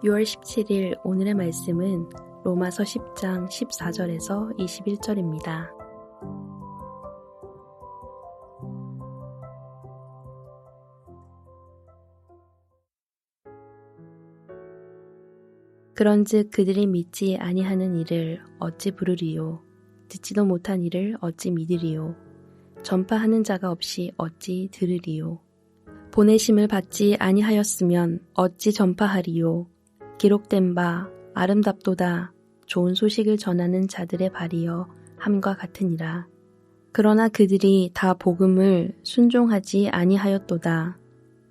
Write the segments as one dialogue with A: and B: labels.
A: 6월 17일 오늘의 말씀은 로마서 10장 14절에서 21절입니다. 그런즉 그들이 믿지 아니하는 이를 어찌 부르리요? 듣지도 못한 이를 어찌 믿으리요? 전파하는 자가 없이 어찌 들으리요? 보내심을 받지 아니하였으면 어찌 전파하리요? 기록된 바 아름답도다 좋은 소식을 전하는 자들의 발이여 함과 같으니라. 그러나 그들이 다 복음을 순종하지 아니하였도다.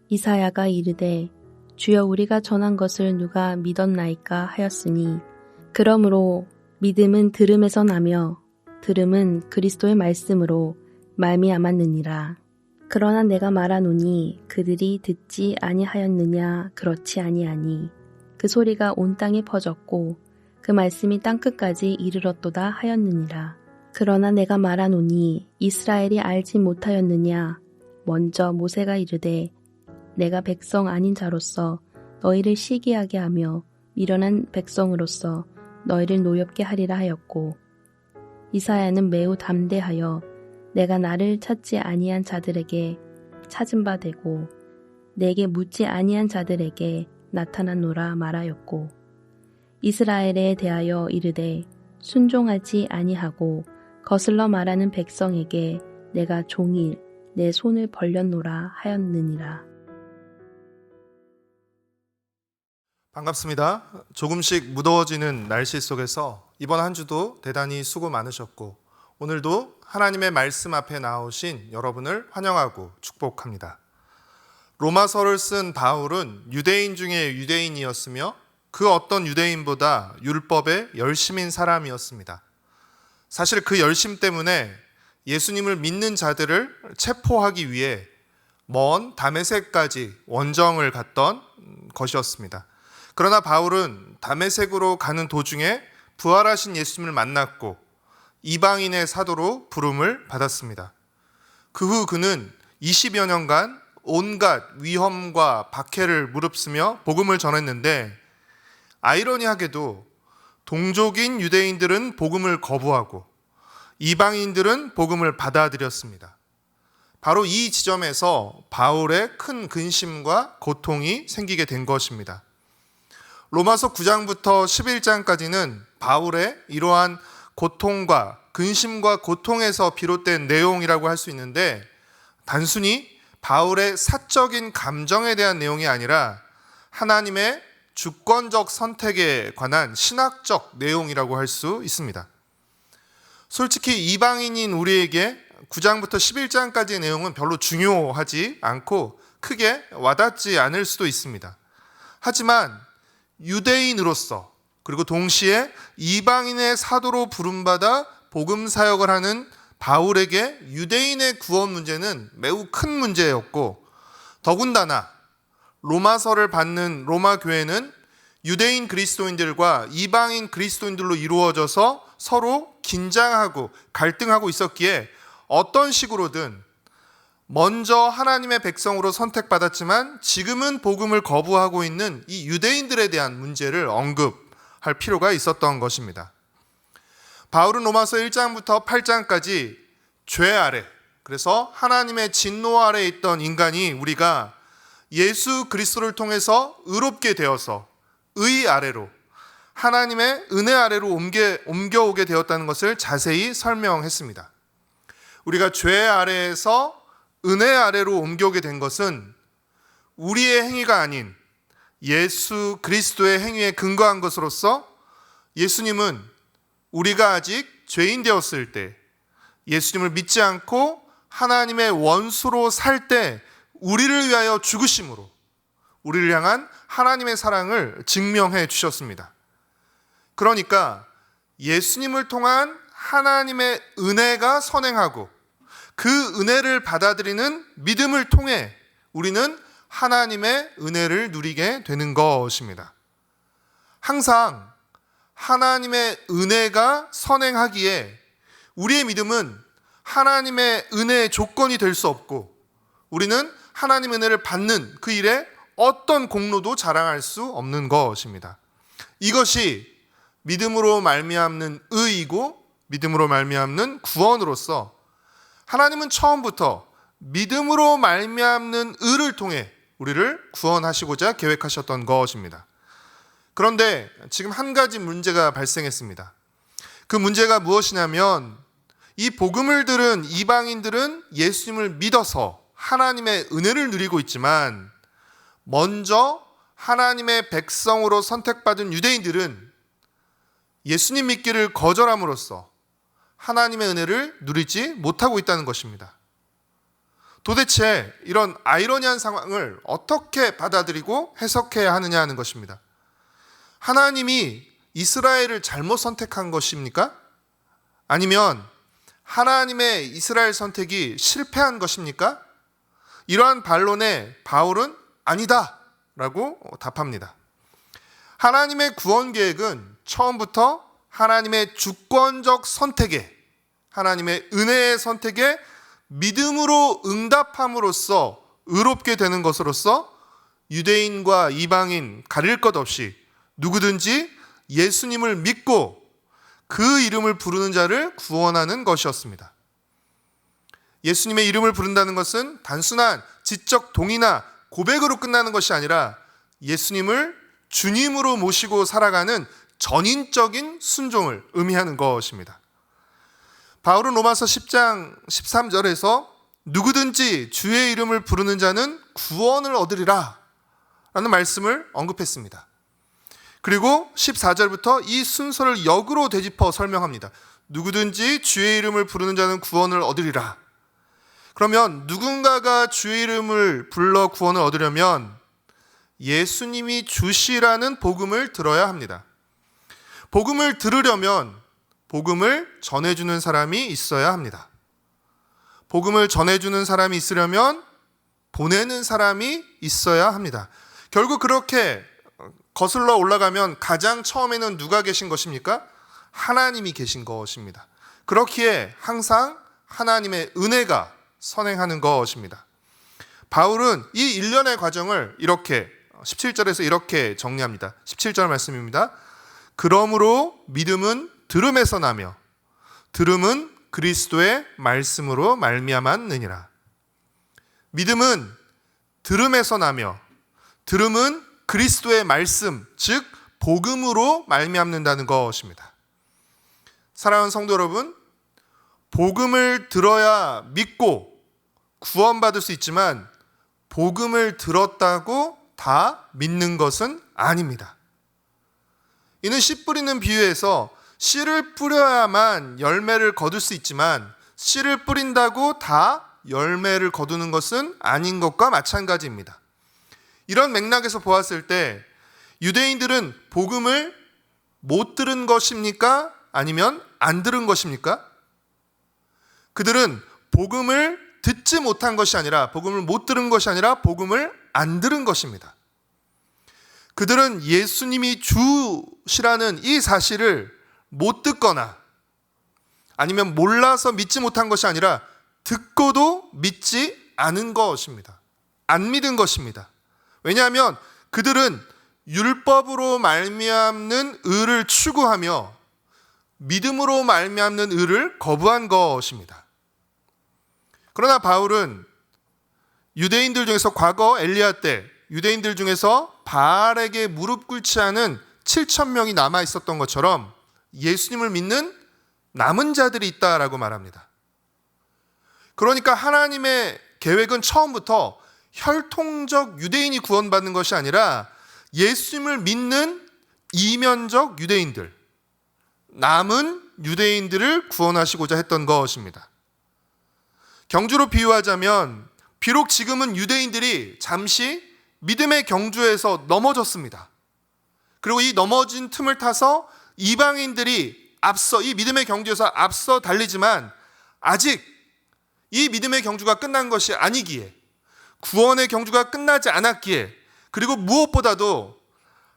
A: 이사야가 이르되 주여 우리가 전한 것을 누가 믿었나이까 하였으니 그러므로 믿음은 들음에서 나며 들음은 그리스도의 말씀으로 말미암았느니라. 그러나 내가 말하노니 그들이 듣지 아니하였느냐 그렇지 아니하니 그 소리가 온 땅에 퍼졌고 그 말씀이 땅끝까지 이르렀도다 하였느니라. 그러나 내가 말하노니 이스라엘이 알지 못하였느냐 먼저 모세가 이르되 내가 백성 아닌 자로서 너희를 시기하게 하며 미련한 백성으로서 너희를 노엽게 하리라 하였고 이사야는 매우 담대하여 내가 나를 찾지 아니한 자들에게 찾은 바 되고 내게 묻지 아니한 자들에게 나타났노라 말하였고 이스라엘에 대하여 이르되 순종하지 아니하고 거슬러 말하는 백성에게 내가 종일 내 손을 벌렸노라 하였느니라.
B: 반갑습니다. 조금씩 무더워지는 날씨 속에서 이번 한 주도 대단히 수고 많으셨고 오늘도 하나님의 말씀 앞에 나오신 여러분을 환영하고 축복합니다. 로마서를 쓴 바울은 유대인 중에 유대인이었으며 그 어떤 유대인보다 율법에 열심인 사람이었습니다. 사실 그 열심 때문에 예수님을 믿는 자들을 체포하기 위해 먼 다메섹까지 원정을 갔던 것이었습니다. 그러나 바울은 다메섹으로 가는 도중에 부활하신 예수님을 만났고 이방인의 사도로 부름을 받았습니다. 그 후 그는 20여 년간 온갖 위험과 박해를 무릅쓰며 복음을 전했는데 아이러니하게도 동족인 유대인들은 복음을 거부하고 이방인들은 복음을 받아들였습니다. 바로 이 지점에서 바울의 큰 근심과 고통이 생기게 된 것입니다. 로마서 9장부터 11장까지는 바울의 이러한 고통과 근심과 고통에서 비롯된 내용이라고 할 수 있는데, 단순히 바울의 사적인 감정에 대한 내용이 아니라 하나님의 주권적 선택에 관한 신학적 내용이라고 할 수 있습니다. 솔직히 이방인인 우리에게 9장부터 11장까지의 내용은 별로 중요하지 않고 크게 와닿지 않을 수도 있습니다. 하지만 유대인으로서, 그리고 동시에 이방인의 사도로 부름받아 복음 사역을 하는 바울에게 유대인의 구원 문제는 매우 큰 문제였고, 더군다나 로마서를 받는 로마 교회는 유대인 그리스도인들과 이방인 그리스도인들로 이루어져서 서로 긴장하고 갈등하고 있었기에 어떤 식으로든 먼저 하나님의 백성으로 선택받았지만 지금은 복음을 거부하고 있는 이 유대인들에 대한 문제를 언급할 필요가 있었던 것입니다. 바울은 로마서 1장부터 8장까지 죄 아래, 그래서 하나님의 진노 아래에 있던 인간이 우리가 예수 그리스도를 통해서 의롭게 되어서 의 아래로, 하나님의 은혜 아래로 옮겨오게 되었다는 것을 자세히 설명했습니다. 우리가 죄 아래에서 은혜 아래로 옮겨오게 된 것은 우리의 행위가 아닌 예수 그리스도의 행위에 근거한 것으로서, 예수님은 우리가 아직 죄인 되었을 때, 예수님을 믿지 않고 하나님의 원수로 살 때 우리를 위하여 죽으심으로 우리를 향한 하나님의 사랑을 증명해 주셨습니다. 그러니까 예수님을 통한 하나님의 은혜가 선행하고 그 은혜를 받아들이는 믿음을 통해 우리는 하나님의 은혜를 누리게 되는 것입니다. 항상 하나님의 은혜가 선행하기에 우리의 믿음은 하나님의 은혜의 조건이 될 수 없고, 우리는 하나님의 은혜를 받는 그 일에 어떤 공로도 자랑할 수 없는 것입니다. 이것이 믿음으로 말미암는 의이고 믿음으로 말미암는 구원으로서 하나님은 처음부터 믿음으로 말미암는 의를 통해 우리를 구원하시고자 계획하셨던 것입니다. 그런데 지금 한 가지 문제가 발생했습니다. 그 문제가 무엇이냐면, 이 복음을 들은 이방인들은 예수님을 믿어서 하나님의 은혜를 누리고 있지만, 먼저 하나님의 백성으로 선택받은 유대인들은 예수님 믿기를 거절함으로써 하나님의 은혜를 누리지 못하고 있다는 것입니다. 도대체 이런 아이러니한 상황을 어떻게 받아들이고 해석해야 하느냐 하는 것입니다. 하나님이 이스라엘을 잘못 선택한 것입니까? 아니면 하나님의 이스라엘 선택이 실패한 것입니까? 이러한 반론에 바울은 아니다 라고 답합니다. 하나님의 구원 계획은 처음부터 하나님의 주권적 선택에, 하나님의 은혜의 선택에 믿음으로 응답함으로써 의롭게 되는 것으로서 유대인과 이방인 가릴 것 없이 누구든지 예수님을 믿고 그 이름을 부르는 자를 구원하는 것이었습니다. 예수님의 이름을 부른다는 것은 단순한 지적 동의나 고백으로 끝나는 것이 아니라 예수님을 주님으로 모시고 살아가는 전인적인 순종을 의미하는 것입니다. 바울은 로마서 10장 13절에서 누구든지 주의 이름을 부르는 자는 구원을 얻으리라 라는 말씀을 언급했습니다. 그리고 14절부터 이 순서를 역으로 되짚어 설명합니다. 누구든지 주의 이름을 부르는 자는 구원을 얻으리라. 그러면 누군가가 주의 이름을 불러 구원을 얻으려면 예수님이 주시라는 복음을 들어야 합니다. 복음을 들으려면 복음을 전해주는 사람이 있어야 합니다. 복음을 전해주는 사람이 있으려면 보내는 사람이 있어야 합니다. 결국 그렇게 거슬러 올라가면 가장 처음에는 누가 계신 것입니까? 하나님이 계신 것입니다. 그렇기에 항상 하나님의 은혜가 선행하는 것입니다. 바울은 이 일련의 과정을 이렇게 17절에서 이렇게 정리합니다. 17절 말씀입니다. 그러므로 믿음은 들음에서 나며 들음은 그리스도의 말씀으로 말미암았느니라. 믿음은 들음에서 나며 들음은 그리스도의 말씀, 즉 복음으로 말미암는다는 것입니다. 사랑하는 성도 여러분, 복음을 들어야 믿고 구원받을 수 있지만 복음을 들었다고 다 믿는 것은 아닙니다. 이는 씨 뿌리는 비유에서 씨를 뿌려야만 열매를 거둘 수 있지만 씨를 뿌린다고 다 열매를 거두는 것은 아닌 것과 마찬가지입니다. 이런 맥락에서 보았을 때 유대인들은 복음을 못 들은 것입니까? 아니면 안 들은 것입니까? 그들은 복음을 듣지 못한 것이 아니라, 복음을 못 들은 것이 아니라 복음을 안 들은 것입니다. 그들은 예수님이 주시라는 이 사실을 못 듣거나 아니면 몰라서 믿지 못한 것이 아니라 듣고도 믿지 않은 것입니다. 안 믿은 것입니다. 왜냐하면 그들은 율법으로 말미암는 의를 추구하며 믿음으로 말미암는 의를 거부한 것입니다. 그러나 바울은 유대인들 중에서 과거 엘리야 때 유대인들 중에서 바알에게 무릎 꿇지 않은 7,000명이 남아 있었던 것처럼 예수님을 믿는 남은 자들이 있다라고 말합니다. 그러니까 하나님의 계획은 처음부터 혈통적 유대인이 구원받는 것이 아니라 예수님을 믿는 이면적 유대인들, 남은 유대인들을 구원하시고자 했던 것입니다. 경주로 비유하자면 비록 지금은 유대인들이 잠시 믿음의 경주에서 넘어졌습니다. 그리고 이 넘어진 틈을 타서 이방인들이 앞서 이 믿음의 경주에서 앞서 달리지만 아직 이 믿음의 경주가 끝난 것이 아니기에, 구원의 경주가 끝나지 않았기에, 그리고 무엇보다도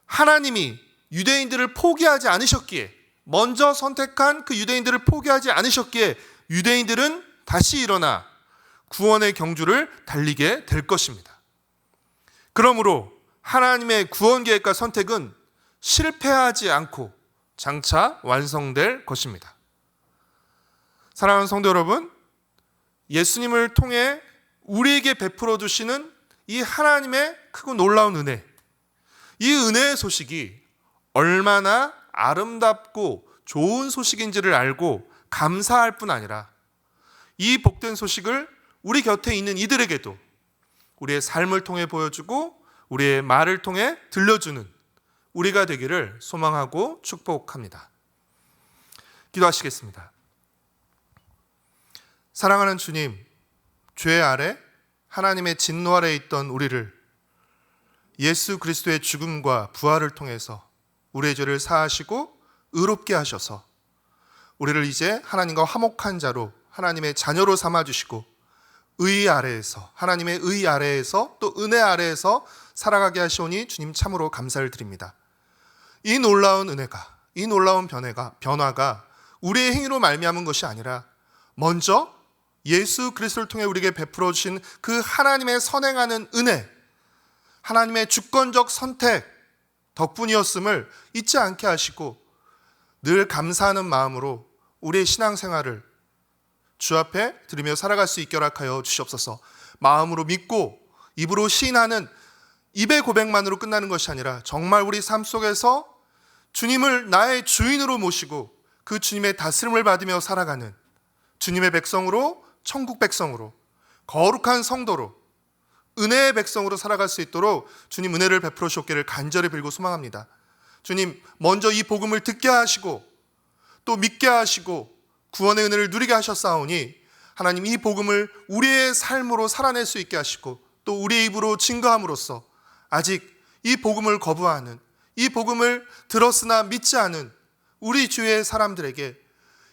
B: 하나님이 유대인들을 포기하지 않으셨기에, 먼저 선택한 그 유대인들을 포기하지 않으셨기에 유대인들은 다시 일어나 구원의 경주를 달리게 될 것입니다. 그러므로 하나님의 구원 계획과 선택은 실패하지 않고 장차 완성될 것입니다. 사랑하는 성도 여러분, 예수님을 통해 우리에게 베풀어 주시는 이 하나님의 크고 놀라운 은혜, 이 은혜의 소식이 얼마나 아름답고 좋은 소식인지를 알고 감사할 뿐 아니라 이 복된 소식을 우리 곁에 있는 이들에게도 우리의 삶을 통해 보여주고 우리의 말을 통해 들려주는 우리가 되기를 소망하고 축복합니다. 기도하시겠습니다. 사랑하는 주님, 죄 아래 하나님의 진노 아래에 있던 우리를 예수 그리스도의 죽음과 부활을 통해서 우리의 죄를 사하시고 의롭게 하셔서 우리를 이제 하나님과 화목한 자로 하나님의 자녀로 삼아주시고 의 아래에서, 하나님의 의 아래에서 또 은혜 아래에서 살아가게 하시오니 주님 참으로 감사를 드립니다. 이 놀라운 은혜가, 이 놀라운 변화가 우리의 행위로 말미암은 것이 아니라 먼저 예수 그리스도를 통해 우리에게 베풀어 주신 그 하나님의 선행하는 은혜, 하나님의 주권적 선택 덕분이었음을 잊지 않게 하시고 늘 감사하는 마음으로 우리의 신앙생활을 주 앞에 드리며 살아갈 수 있게 허락하여 주시옵소서. 마음으로 믿고 입으로 시인하는 입의 고백만으로 끝나는 것이 아니라 정말 우리 삶 속에서 주님을 나의 주인으로 모시고 그 주님의 다스림을 받으며 살아가는 주님의 백성으로, 천국 백성으로, 거룩한 성도로, 은혜의 백성으로 살아갈 수 있도록 주님 은혜를 베풀어 주옵기를 간절히 빌고 소망합니다. 주님, 먼저 이 복음을 듣게 하시고 또 믿게 하시고 구원의 은혜를 누리게 하셨사오니 하나님 이 복음을 우리의 삶으로 살아낼 수 있게 하시고 또 우리의 입으로 증거함으로써 아직 이 복음을 거부하는, 이 복음을 들었으나 믿지 않은 우리 주위의 사람들에게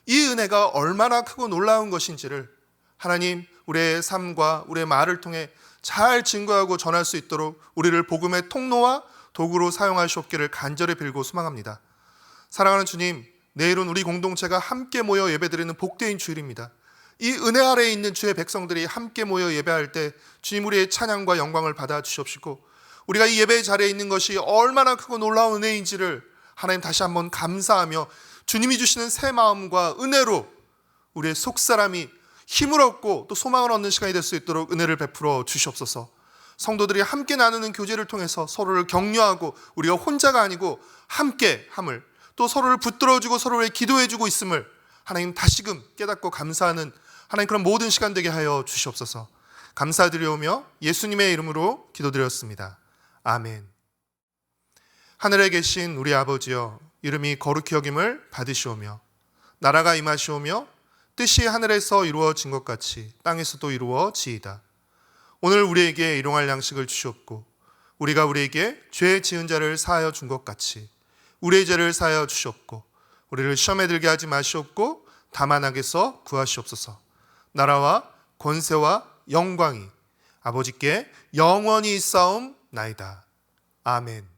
B: 이 은혜가 얼마나 크고 놀라운 것인지를 하나님 우리의 삶과 우리의 말을 통해 잘 증거하고 전할 수 있도록 우리를 복음의 통로와 도구로 사용하시옵기를 간절히 빌고 소망합니다. 사랑하는 주님, 내일은 우리 공동체가 함께 모여 예배드리는 복되인 주일입니다. 이 은혜 아래에 있는 주의 백성들이 함께 모여 예배할 때 주님 우리의 찬양과 영광을 받아 주시옵시고 우리가 이 예배의 자리에 있는 것이 얼마나 크고 놀라운 은혜인지를 하나님 다시 한번 감사하며 주님이 주시는 새 마음과 은혜로 우리의 속사람이 힘을 얻고 또 소망을 얻는 시간이 될 수 있도록 은혜를 베풀어 주시옵소서. 성도들이 함께 나누는 교제를 통해서 서로를 격려하고 우리가 혼자가 아니고 함께 함을, 또 서로를 붙들어주고 서로를 기도해주고 있음을 하나님 다시금 깨닫고 감사하는 하나님 그런 모든 시간 되게 하여 주시옵소서. 감사드리오며 예수님의 이름으로 기도드렸습니다. 아멘. 하늘에 계신 우리 아버지여, 이름이 거룩히 여김을 받으시오며 나라가 임하시오며 뜻이 하늘에서 이루어진 것 같이 땅에서도 이루어지이다. 오늘 우리에게 일용할 양식을 주시옵고 우리가 우리에게 죄 지은 자를 사하여 준 것 같이 우리의 죄를 사하여 주시옵고 우리를 시험에 들게 하지 마시옵고 다만 악에서 구하시옵소서. 나라와 권세와 영광이 아버지께 영원히 있사옵나이다. 아멘.